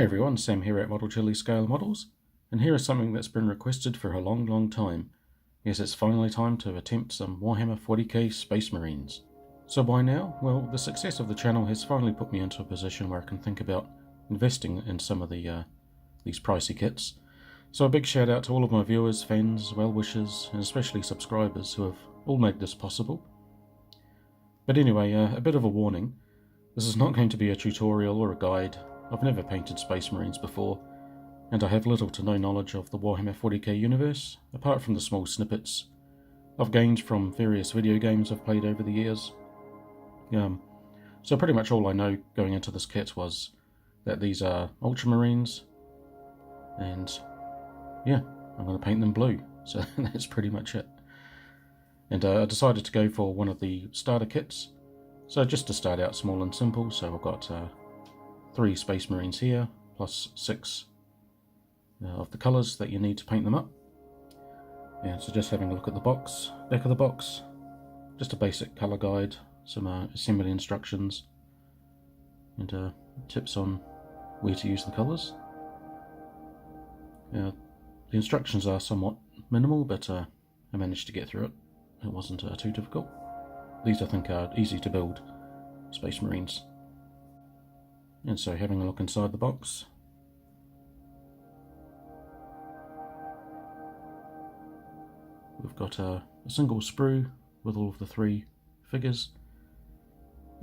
everyone, Sam here at Model Chili Scale Models, and here is something that's been requested for a long time. Yes, it's finally time to attempt some Warhammer 40k Space Marines. So by now, well, the success of the channel has finally put me into a position where I can think about investing in some of these pricey kits. So a big shout out to all of my viewers, fans, well-wishers, and especially subscribers who have all made this possible. But anyway, a bit of a warning. This is not going to be a tutorial or a guide. I've never painted Space Marines before, and I have little to no knowledge of the Warhammer 40k universe, apart from the small snippets I've gained from various video games I've played over the years. So pretty much all I know going into this kit was that these are Ultramarines, and yeah, I'm going to paint them blue, so that's pretty much it. And I decided to go for one of the starter kits, so just to start out small and simple. So I've got 3 Space Marines here, plus 6 of the colours that you need to paint them up. And so just having a look at the box, back of the box, just a basic colour guide, some assembly instructions, and tips on where to use the colours. The instructions are somewhat minimal, but I managed to get through it. It wasn't too difficult. These I think are easy to build Space Marines. And so having a look inside the box, we've got a single sprue with all of the 3 figures.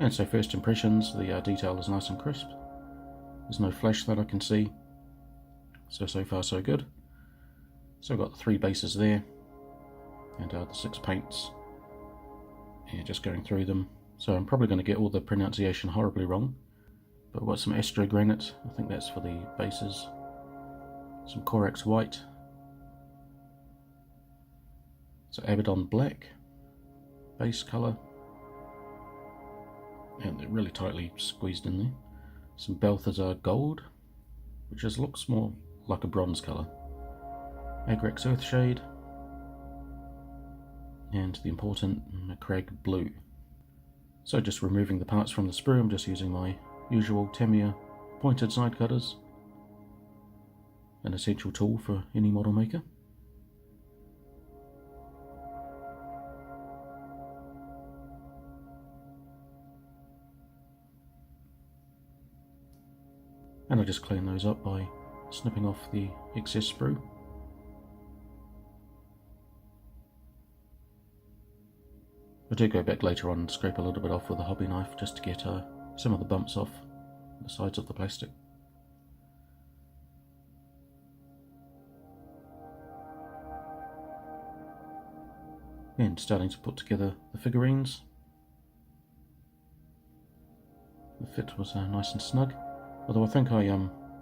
And so first impressions, the detail is nice and crisp. There's no flash that I can see. So far so good. So I've got the 3 bases there, and the 6 paints. And just going through them. So I'm probably going to get all the pronunciation horribly wrong. But we've got some Astro Granite, I think that's for the bases. Some Corax White. So Abaddon Black, base colour. And they're really tightly squeezed in there. Some Balthazar Gold, which just looks more like a bronze colour. Agrax Earthshade. And the important Macragge Blue. So just removing the parts from the sprue, I'm just using my usual Tamiya pointed side cutters, an essential tool for any model maker. And I just clean those up by snipping off the excess sprue. I do go back later on and scrape a little bit off with a hobby knife just to get some of the bumps off the sides of the plastic. And starting to put together the figurines. The fit was nice and snug, although I think I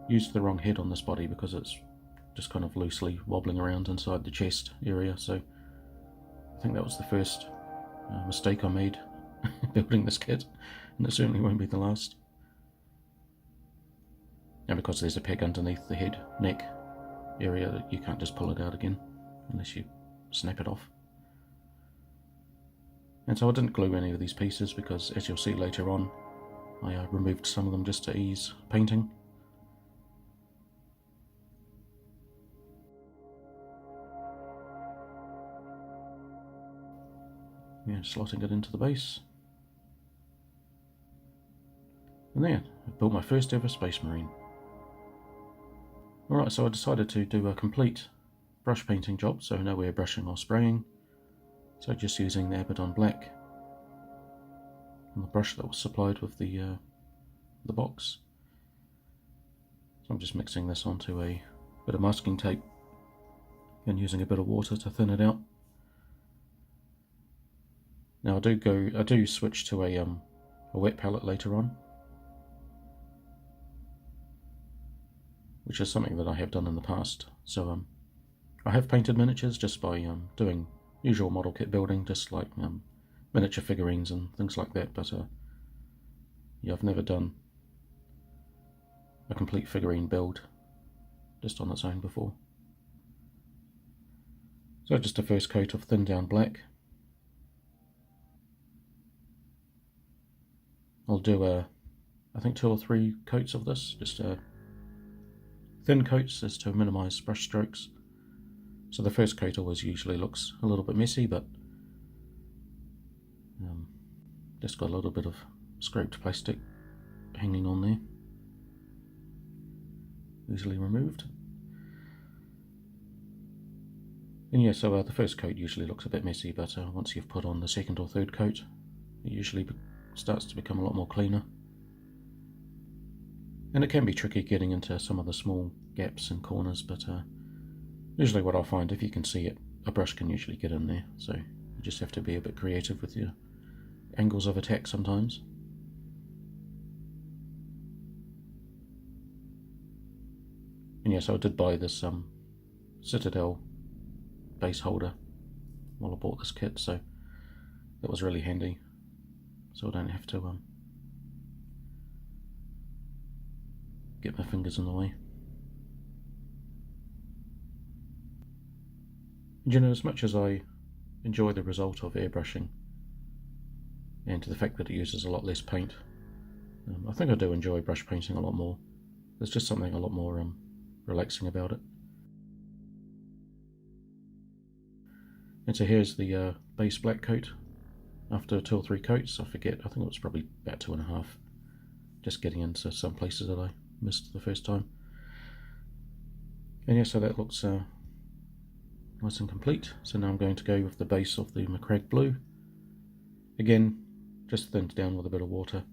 used the wrong head on this body because it's just kind of loosely wobbling around inside the chest area, so I think that was the first mistake I made building this kit, and it certainly won't be the last. And because there's a peg underneath the head neck area, you can't just pull it out again unless you snap it off. And so I didn't glue any of these pieces because, as you'll see later on, I removed some of them just to ease painting. Yeah, slotting it into the base. And there, I've built my first ever Space Marine. Alright, so I decided to do a complete brush painting job, so no airbrushing or spraying. So just using the Abaddon Black and the brush that was supplied with the box. So I'm just mixing this onto a bit of masking tape and using a bit of water to thin it out. Now I do switch to a wet palette later on, which is something that I have done in the past. So I have painted miniatures just by doing usual model kit building, just like miniature figurines and things like that, but yeah, I've never done a complete figurine build just on its own before. So just a first coat of thinned down black. I'll do I think 2 or 3 coats of this, just thin coats is to minimise brush strokes. So the first coat always usually looks a little bit messy, but just got a little bit of scraped plastic hanging on there, easily removed. And yeah, so the first coat usually looks a bit messy, but once you've put on the second or third coat, it usually starts to become a lot more cleaner. And it can be tricky getting into some of the small gaps and corners, but usually what I find, if you can see it, a brush can usually get in there, so you just have to be a bit creative with your angles of attack sometimes. And yeah, so I did buy this Citadel base holder while I bought this kit, so that was really handy, so I don't have to get my fingers in the way. And you know, as much as I enjoy the result of airbrushing and to the fact that it uses a lot less paint, I think I do enjoy brush painting a lot more. There's just something a lot more relaxing about it. And so here's the base black coat after 2 or 3 coats. I forget, I think it was probably about 2.5, just getting into some places that I missed the first time. And yeah, so that looks nice and complete. So now I'm going to go with the base of the Macragge blue. Again, just thinned down with a bit of water,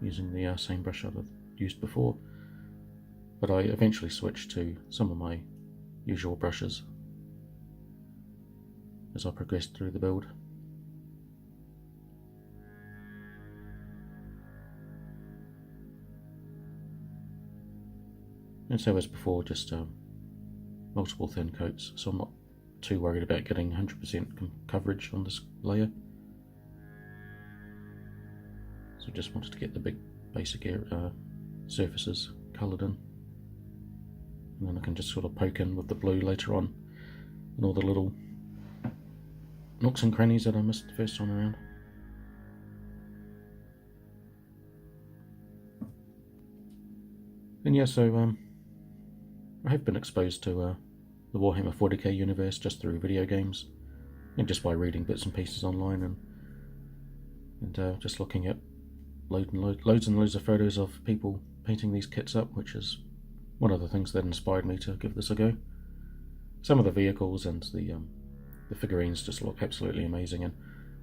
using the same brush I've used before, but I eventually switched to some of my usual brushes as I progressed through the build. And so as before, just multiple thin coats, so I'm not too worried about getting 100% coverage on this layer. So just wanted to get the big basic surfaces coloured in, and then I can just sort of poke in with the blue later on and all the little nooks and crannies that I missed the first time around. And yeah, so I have been exposed to the Warhammer 40k universe just through video games and just by reading bits and pieces online, and just looking at loads and loads of photos of people painting these kits up, which is one of the things that inspired me to give this a go. Some of the vehicles and the figurines just look absolutely amazing, and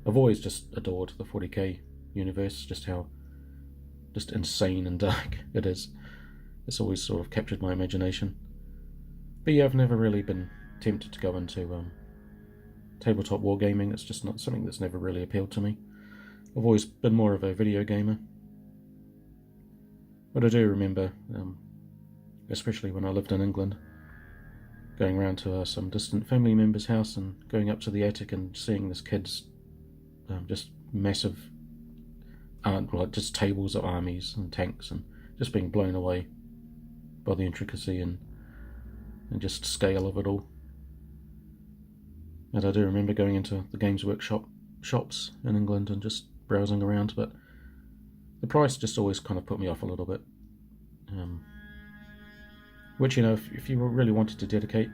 I've always just adored the 40k universe, just how just insane and dark it is. It's always sort of captured my imagination. But yeah, I've never really been tempted to go into tabletop wargaming. It's just not something that's never really appealed to me. I've always been more of a video gamer. But I do remember, especially when I lived in England, going around to some distant family member's house and going up to the attic and seeing this kid's just massive, like just tables of armies and tanks, and just being blown away by the intricacy and just scale of it all. And I do remember going into the Games Workshop shops in England and just browsing around, but the price just always kind of put me off a little bit. Which, you know, if you really wanted to dedicate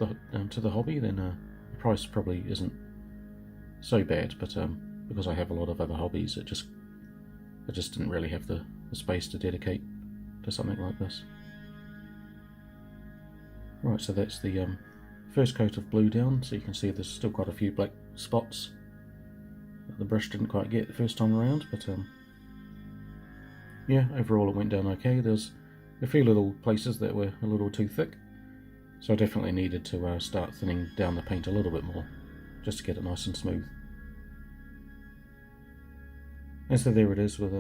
to the hobby, then the price probably isn't so bad, but because I have a lot of other hobbies, I just didn't really have the space to dedicate to something like this. Right, so that's the first coat of blue down, so you can see there's still quite a few black spots that the brush didn't quite get the first time around, but yeah, overall it went down okay. There's a few little places that were a little too thick, so I definitely needed to start thinning down the paint a little bit more, just to get it nice and smooth. And so there it is with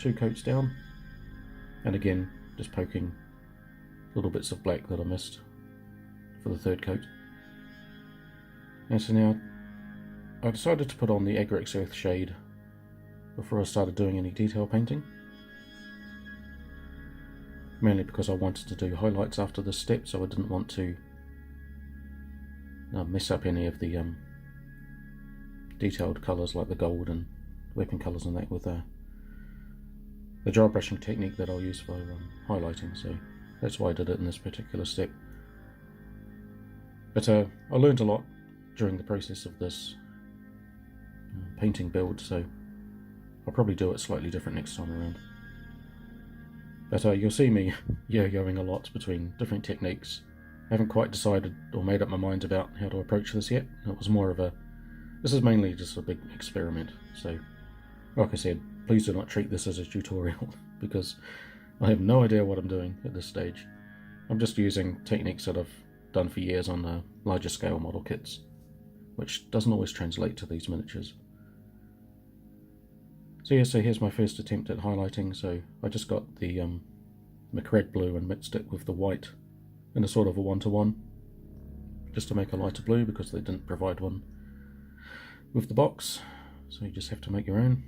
2 coats down, and again just poking little bits of black that I missed for the 3rd coat. And so now I decided to put on the Agrex Earth shade before I started doing any detail painting, mainly because I wanted to do highlights after this step, so I didn't want to mess up any of the detailed colours like the gold and weapon colours and that with the dry brushing technique that I'll use for highlighting, so that's why I did it in this particular step. But I learned a lot during the process of this painting build, so I'll probably do it slightly different next time around. But you'll see me yo-yoing a lot between different techniques. I haven't quite decided or made up my mind about how to approach this yet. It was more of this is mainly just a big experiment, so like I said, please do not treat this as a tutorial because I have no idea what I'm doing at this stage. I'm just using techniques that I've done for years on larger scale model kits, which doesn't always translate to these miniatures. So yeah, so here's my first attempt at highlighting. So I just got the McRed blue and mixed it with the white in a sort of a 1-to-1, just to make a lighter blue because they didn't provide one with the box, so you just have to make your own.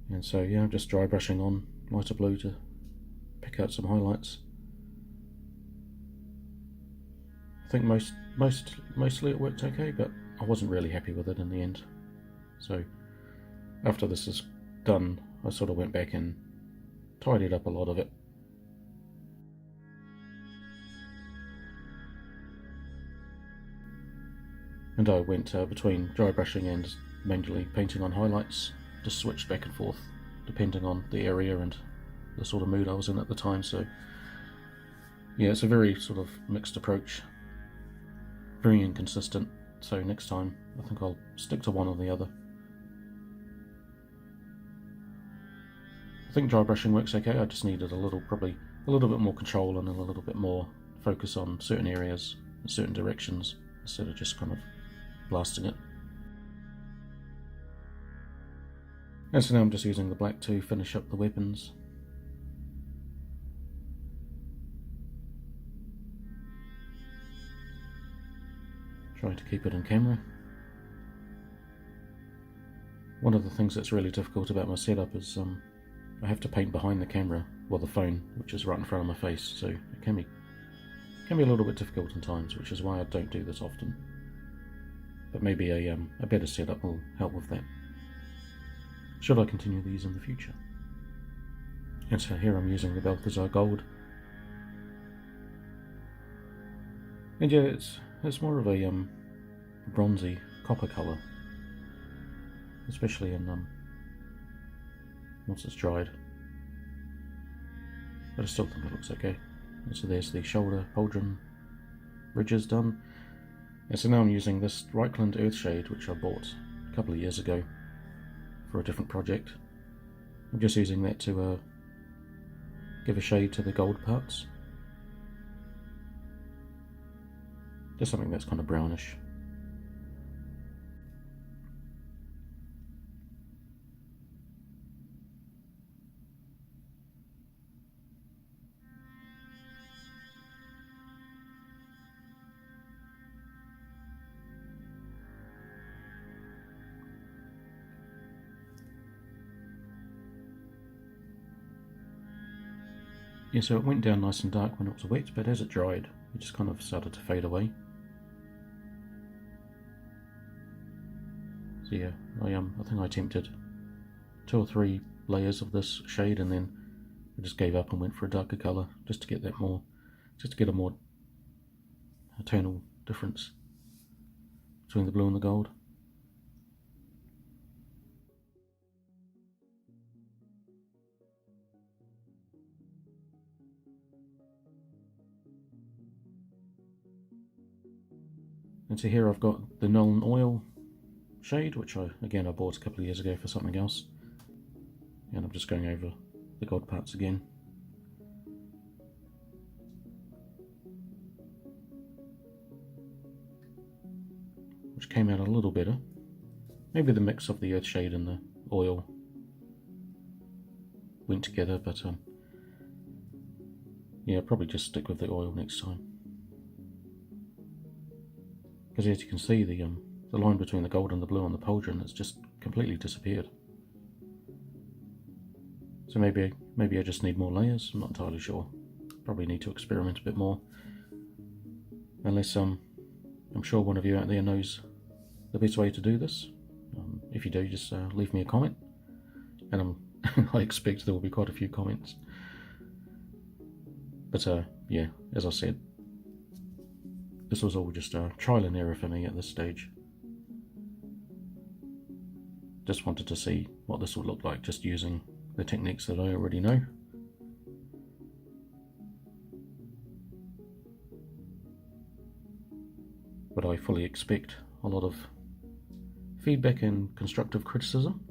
And so yeah, I'm just dry brushing on lighter blue to pick out some highlights. I think mostly it worked okay, but I wasn't really happy with it in the end. So after this is done, I sort of went back and tidied up a lot of it. And I went between dry brushing and manually painting on highlights, just switched back and forth depending on the area and the sort of mood I was in at the time. So yeah, it's a very sort of mixed approach, very inconsistent, so next time I think I'll stick to one or the other. I think dry brushing works okay. I just needed probably a little bit more control and a little bit more focus on certain areas and certain directions instead of just kind of blasting it. And so now I'm just using the black to finish up the weapons. Trying to keep it in camera. One of the things that's really difficult about my setup is I have to paint behind the camera, well, the phone, which is right in front of my face, so it can be a little bit difficult in times, which is why I don't do this often. But maybe a better setup will help with that, should I continue these in the future. And so here I'm using the Balthazar Gold. And yeah, it's more of a bronzy copper colour, especially in once it's dried. But I still think it looks okay. And so there's the shoulder pauldron ridges done. And so now I'm using this Reichland Earthshade, which I bought a couple of years ago for a different project. I'm just using that to give a shade to the gold parts. Just something that's kind of brownish. Yeah, so it went down nice and dark when it was wet, but as it dried, it just kind of started to fade away. So yeah, I think I attempted 2 or 3 layers of this shade, and then I just gave up and went for a darker colour, just to get a more tonal difference between the blue and the gold. And so here I've got the Nolan Oil shade, which I bought a couple of years ago for something else. And I'm just going over the gold parts again. Which came out a little better. Maybe the mix of the Earthshade and the oil went together, but yeah, I'll probably just stick with the oil next time. Because as you can see, the line between the gold and the blue on the pauldron has just completely disappeared. So maybe I just need more layers. I'm not entirely sure. Probably need to experiment a bit more. Unless I'm sure one of you out there knows the best way to do this. If you do, just leave me a comment, and I'm I expect there will be quite a few comments. But yeah, as I said, this was all just trial and error for me at this stage. Just wanted to see what this would look like just using the techniques that I already know. But I fully expect a lot of feedback and constructive criticism.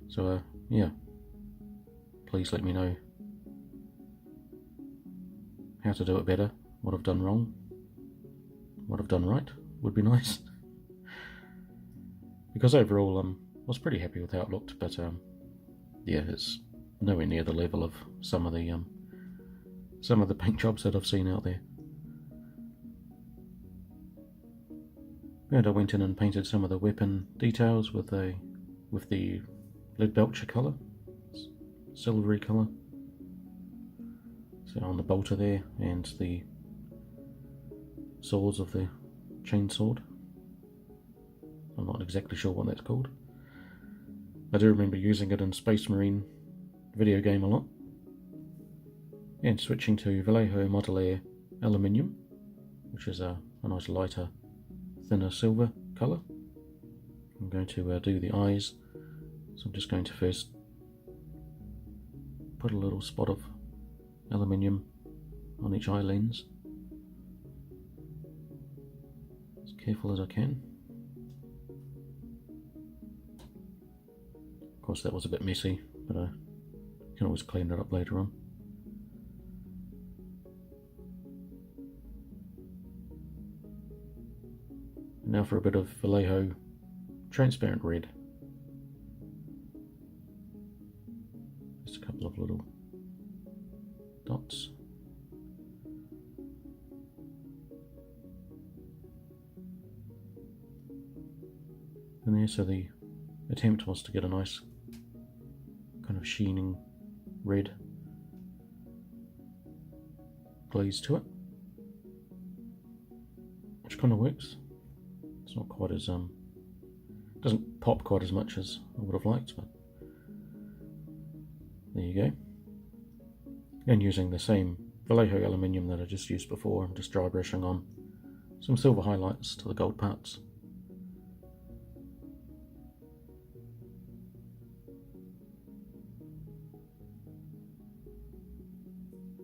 So yeah, please let me know how to do it better, what I've done wrong, what I've done right would be nice. Because overall I was pretty happy with how it looked, but yeah, it's nowhere near the level of some of the paint jobs that I've seen out there. And I went in and painted some of the weapon details with the lead belcher colour, silvery colour. So on the bolter there, and the swords of the chainsword. I'm not exactly sure what that's called. I do remember using it in Space Marine video game a lot. And switching to Vallejo Model Air Aluminium, which is a nice lighter, thinner silver colour. I'm going to do the eyes, so I'm just going to first put a little spot of aluminium on each eye lens, as careful as I can. Of course that was a bit messy, but I can always clean it up later on. And now for a bit of Vallejo transparent red. Just a couple of little dots. And there, so the attempt was to get a nice kind of sheening red glaze to it, which kind of works. It's not quite as doesn't pop quite as much as I would have liked, but there you go. And using the same Vallejo aluminium that I just used before, I'm just dry brushing on some silver highlights to the gold parts.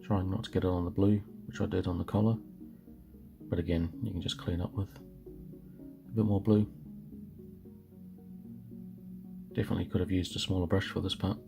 Trying not to get it on the blue, which I did on the collar, but again, you can just clean up with a bit more blue. Definitely could have used a smaller brush for this part.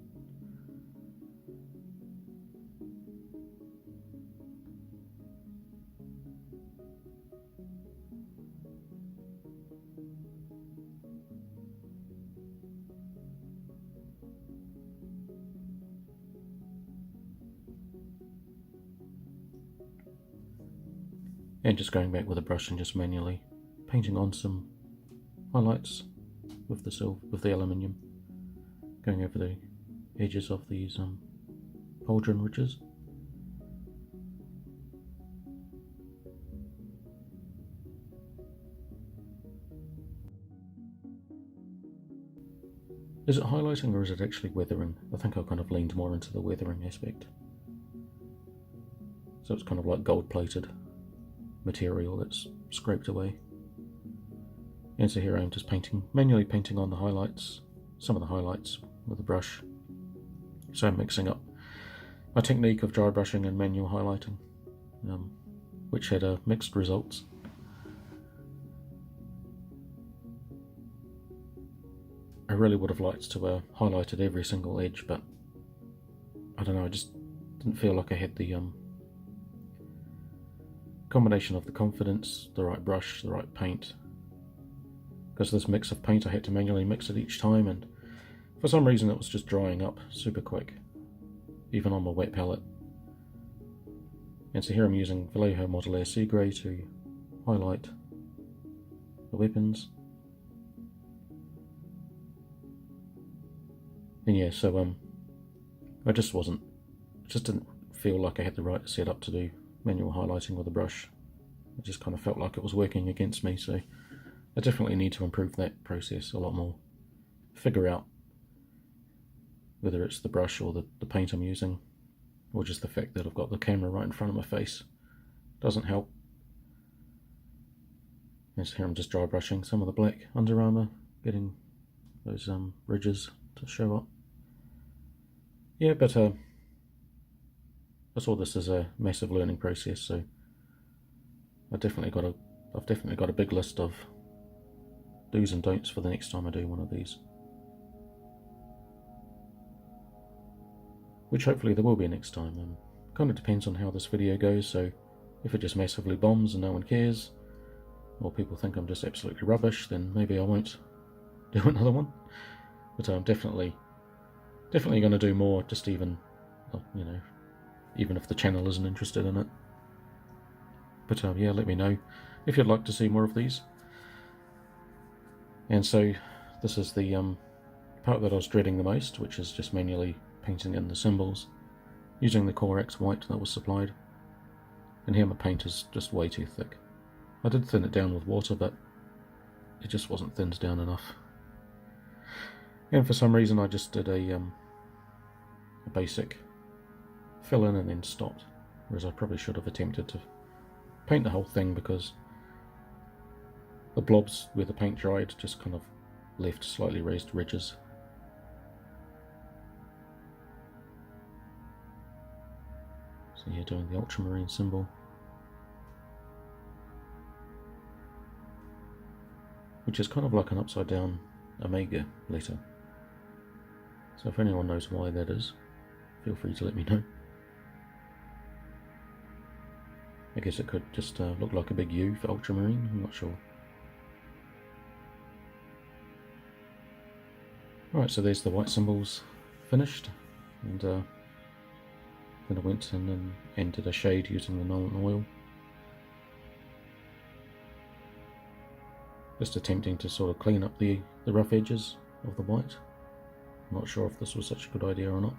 And just going back with a brush and just manually painting on some highlights with the aluminium, going over the edges of these pauldron ridges. Is it highlighting or is it actually weathering? I think I kind of leaned more into the weathering aspect. So it's kind of like gold-plated material that's scraped away. And so here I'm just manually painting on the highlights, some of the highlights with a brush. So I'm mixing up my technique of dry brushing and manual highlighting, which had mixed results. I really would have liked to have highlighted every single edge, but I don't know, I just didn't feel like I had the combination of the confidence, the right brush, the right paint. Because this mix of paint, I had to manually mix it each time, and for some reason it was just drying up super quick, even on my wet palette. And so here I'm using Vallejo Model Air Sea Grey to highlight the weapons. And yeah, so I just didn't feel like I had the right setup to do manual highlighting with a brush. It just kind of felt like it was working against me, so I definitely need to improve that process a lot more. Figure out whether it's the brush or the paint I'm using, or just the fact that I've got the camera right in front of my face. Doesn't help. As here I'm just dry brushing some of the black Under Armour, getting those ridges to show up. Yeah, but I saw this as a massive learning process, so I've definitely got a big list of do's and don'ts for the next time I do one of these. Which hopefully there will be next time. Kind of depends on how this video goes, so if it just massively bombs and no one cares, or people think I'm just absolutely rubbish, then maybe I won't do another one. But I'm definitely going to do more, just even if the channel isn't interested in it. But yeah, let me know if you'd like to see more of these. And so this is the part that I was dreading the most, which is just manually painting in the symbols using the Corax white that was supplied. And here my paint is just way too thick. I did thin it down with water, but it just wasn't thinned down enough. And for some reason I just did a basic fill in and then stopped, whereas I probably should have attempted to paint the whole thing, because the blobs where the paint dried just kind of left slightly raised ridges. So here, doing the Ultramarine symbol, which is kind of like an upside down Omega letter. So if anyone knows why that is, feel free to let me know. I guess it could just look like a big U for Ultramarine, I'm not sure. Right, so there's the white symbols finished, and then I went in and did a shade using the Nolan oil. Just attempting to sort of clean up the rough edges of the white. I'm not sure if this was such a good idea or not.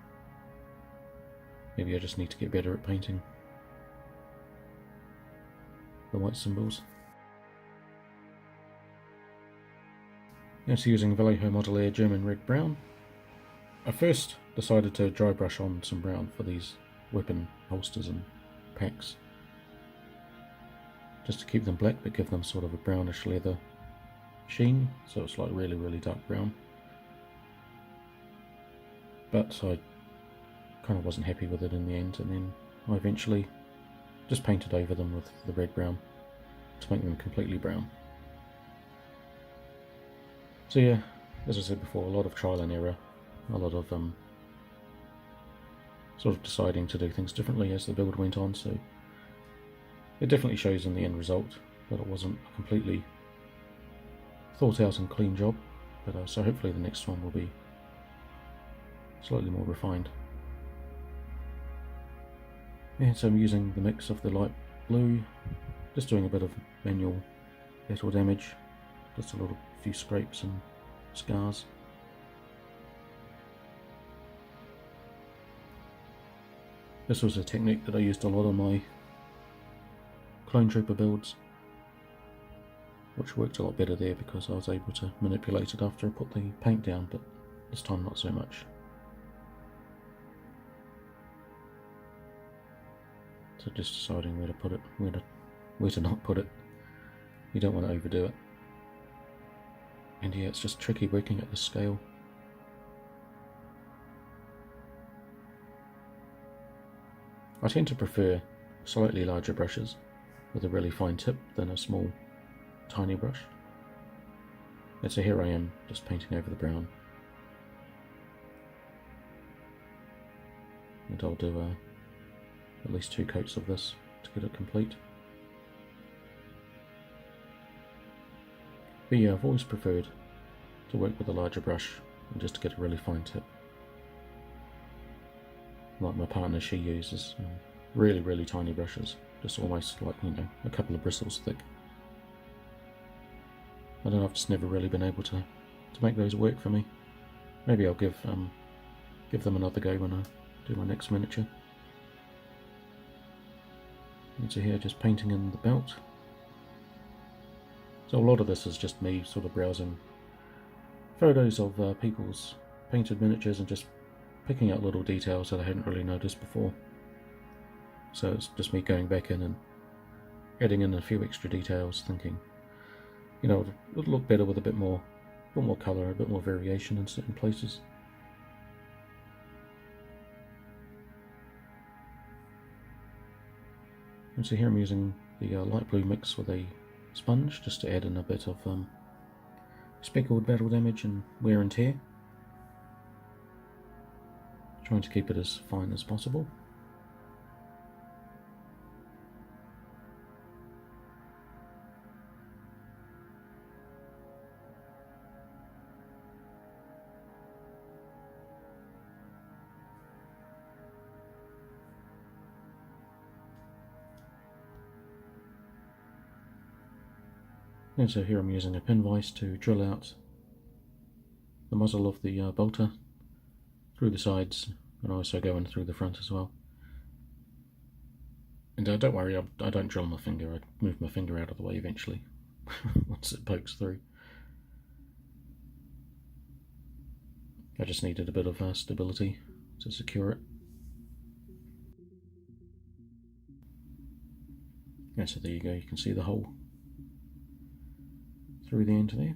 Maybe I just need to get better at painting the white symbols. It's using Vallejo Model Air German Red Brown. I first decided to dry brush on some brown for these weapon holsters and packs, just to keep them black but give them sort of a brownish leather sheen, so it's like really, really dark brown. But I kind of wasn't happy with it in the end, and then I eventually just painted over them with the red brown to make them completely brown. So yeah, as I said before, a lot of trial and error, a lot of sort of deciding to do things differently as the build went on, so it definitely shows in the end result that it wasn't a completely thought out and clean job, but so hopefully the next one will be slightly more refined. Yeah, so I'm using the mix of the light blue, just doing a bit of manual battle damage, just a few scrapes and scars. This was a technique that I used a lot on my Clone Trooper builds, which worked a lot better there because I was able to manipulate it after I put the paint down, but this time not so much. So just deciding where to put it, where to not put it. You don't want to overdo it. And yeah, it's just tricky working at this scale. I tend to prefer slightly larger brushes with a really fine tip than a small, tiny brush. And so here I am, just painting over the brown. And I'll do at least 2 coats of this to get it complete. But yeah, I've always preferred to work with a larger brush and just to get a really fine tip. Like my partner, she uses really, really tiny brushes, just almost like, a couple of bristles thick. I don't know, I've just never really been able to make those work for me. Maybe I'll give them another go when I do my next miniature. And so here, just painting in the belt. So a lot of this is just me sort of browsing photos of people's painted miniatures and just picking out little details that I hadn't really noticed before. So it's just me going back in and adding in a few extra details, thinking, you know, it would look better with a bit more colour, a bit more variation in certain places. And so here I'm using the light blue mix with a sponge just to add in a bit of speckled battle damage and wear and tear. Trying to keep it as fine as possible. And so here I'm using a pin vise to drill out the muzzle of the bolter through the sides, and also go in through the front as well. And don't worry, I don't drill my finger, I move my finger out of the way eventually, once it pokes through. I just needed a bit of stability to secure it. And so there you go, you can see the hole through the end there.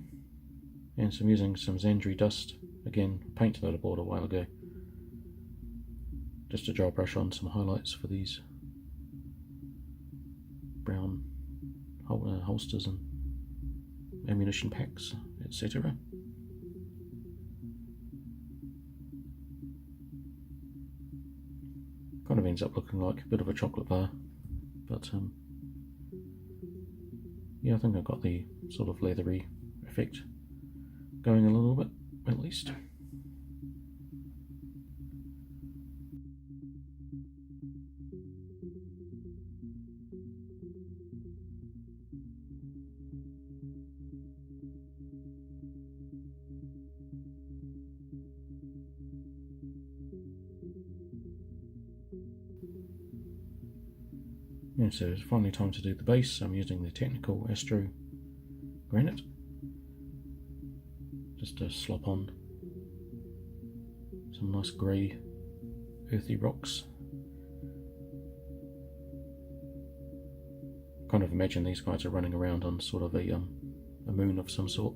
And so I'm using some Zandri dust, again, paint that I bought a while ago, just to dry brush on some highlights for these brown holsters and ammunition packs, etc. Kind of ends up looking like a bit of a chocolate bar, but yeah, I think I've got the sort of leathery effect going a little bit, at least. Yeah, so it's finally time to do the base. I'm using the Technical Astro Granite, just to slop on some nice grey earthy rocks. Kind of imagine these guys are running around on sort of a moon of some sort.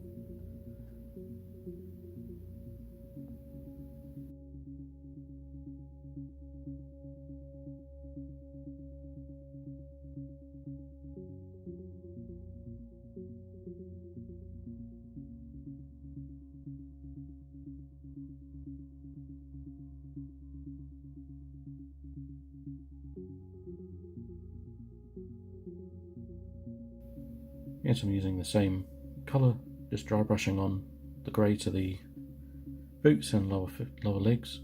Yes, I'm using the same colour, just dry brushing on the grey to the boots and lower legs,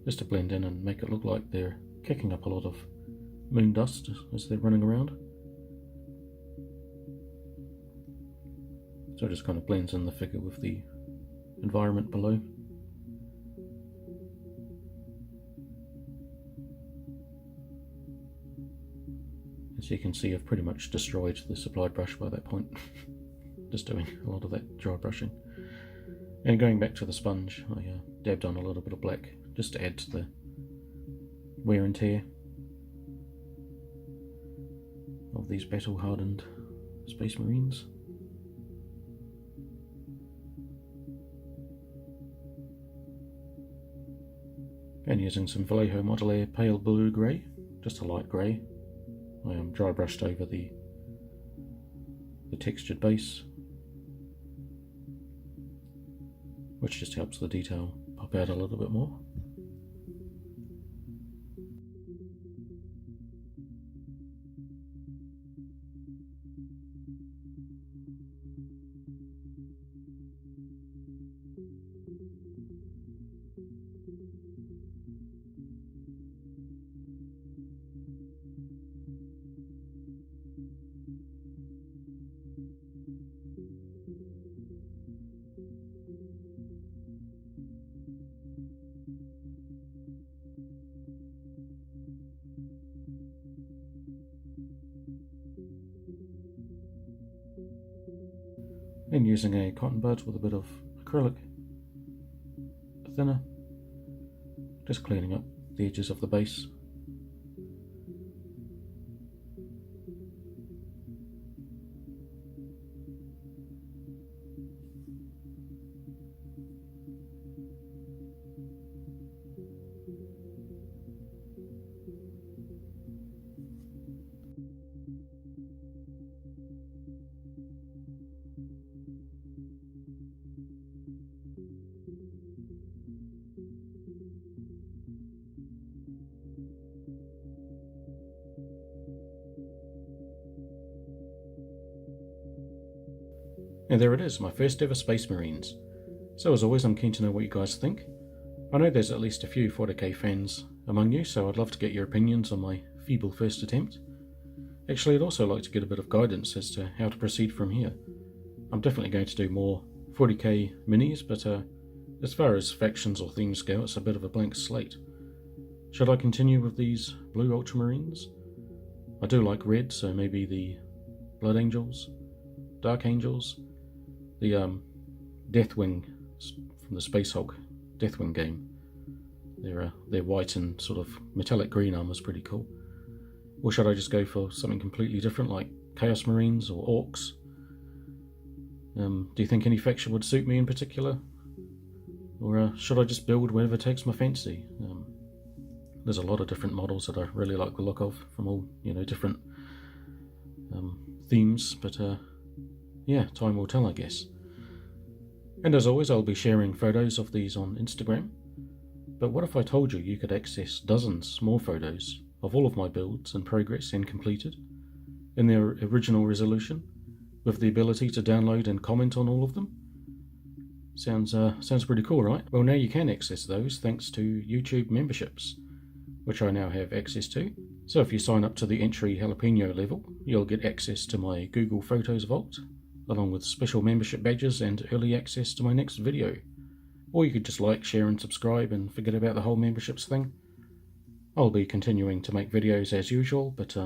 just to blend in and make it look like they're kicking up a lot of moon dust as they're running around. So it just kind of blends in the figure with the environment below. As you can see, I've pretty much destroyed the supply brush by that point. Just doing a lot of that dry brushing. And going back to the sponge, I dabbed on a little bit of black just to add to the wear and tear of these battle-hardened Space Marines. And using some Vallejo Modeler Pale Blue Grey, just a light grey. I dry brushed over the textured base, which just helps the detail pop out a little bit more. And using a cotton bud with a bit of acrylic thinner, just cleaning up the edges of the base. And there it is, my first ever Space Marines. So as always, I'm keen to know what you guys think. I know there's at least a few 40k fans among you, so I'd love to get your opinions on my feeble first attempt. Actually, I'd also like to get a bit of guidance as to how to proceed from here. I'm definitely going to do more 40k minis, but as far as factions or themes go, it's a bit of a blank slate. Should I continue with these blue Ultramarines? I do like red, so maybe the Blood Angels, Dark Angels, the Deathwing from the Space Hulk Deathwing game. Their white and sort of metallic green armor's pretty cool. Or should I just go for something completely different, like Chaos Marines or Orcs? Do you think any faction would suit me in particular? Or should I just build whatever takes my fancy? There's a lot of different models that I really like the look of from all, different themes, but yeah, time will tell, I guess. And as always, I'll be sharing photos of these on Instagram. But what if I told you you could access dozens more photos of all of my builds in progress and completed in their original resolution, with the ability to download and comment on all of them? Sounds pretty cool, right? Well, now you can access those thanks to YouTube memberships, which I now have access to. So if you sign up to the entry jalapeno level, you'll get access to my Google Photos vault, along with special membership badges and early access to my next video. Or you could just like, share and subscribe and forget about the whole memberships thing. I'll be continuing to make videos as usual, but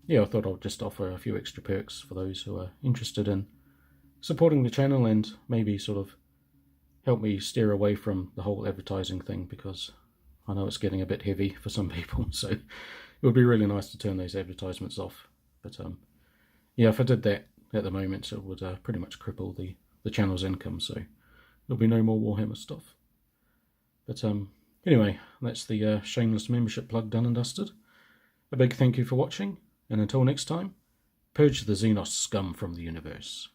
yeah, I thought I'd just offer a few extra perks for those who are interested in supporting the channel and maybe sort of help me steer away from the whole advertising thing, because I know it's getting a bit heavy for some people, so it would be really nice to turn those advertisements off. But yeah, if I did that at the moment, it would pretty much cripple the channel's income, so there'll be no more Warhammer stuff. But anyway, that's the shameless membership plug done and dusted. A big thank you for watching, and until next time, purge the Xenos scum from the universe.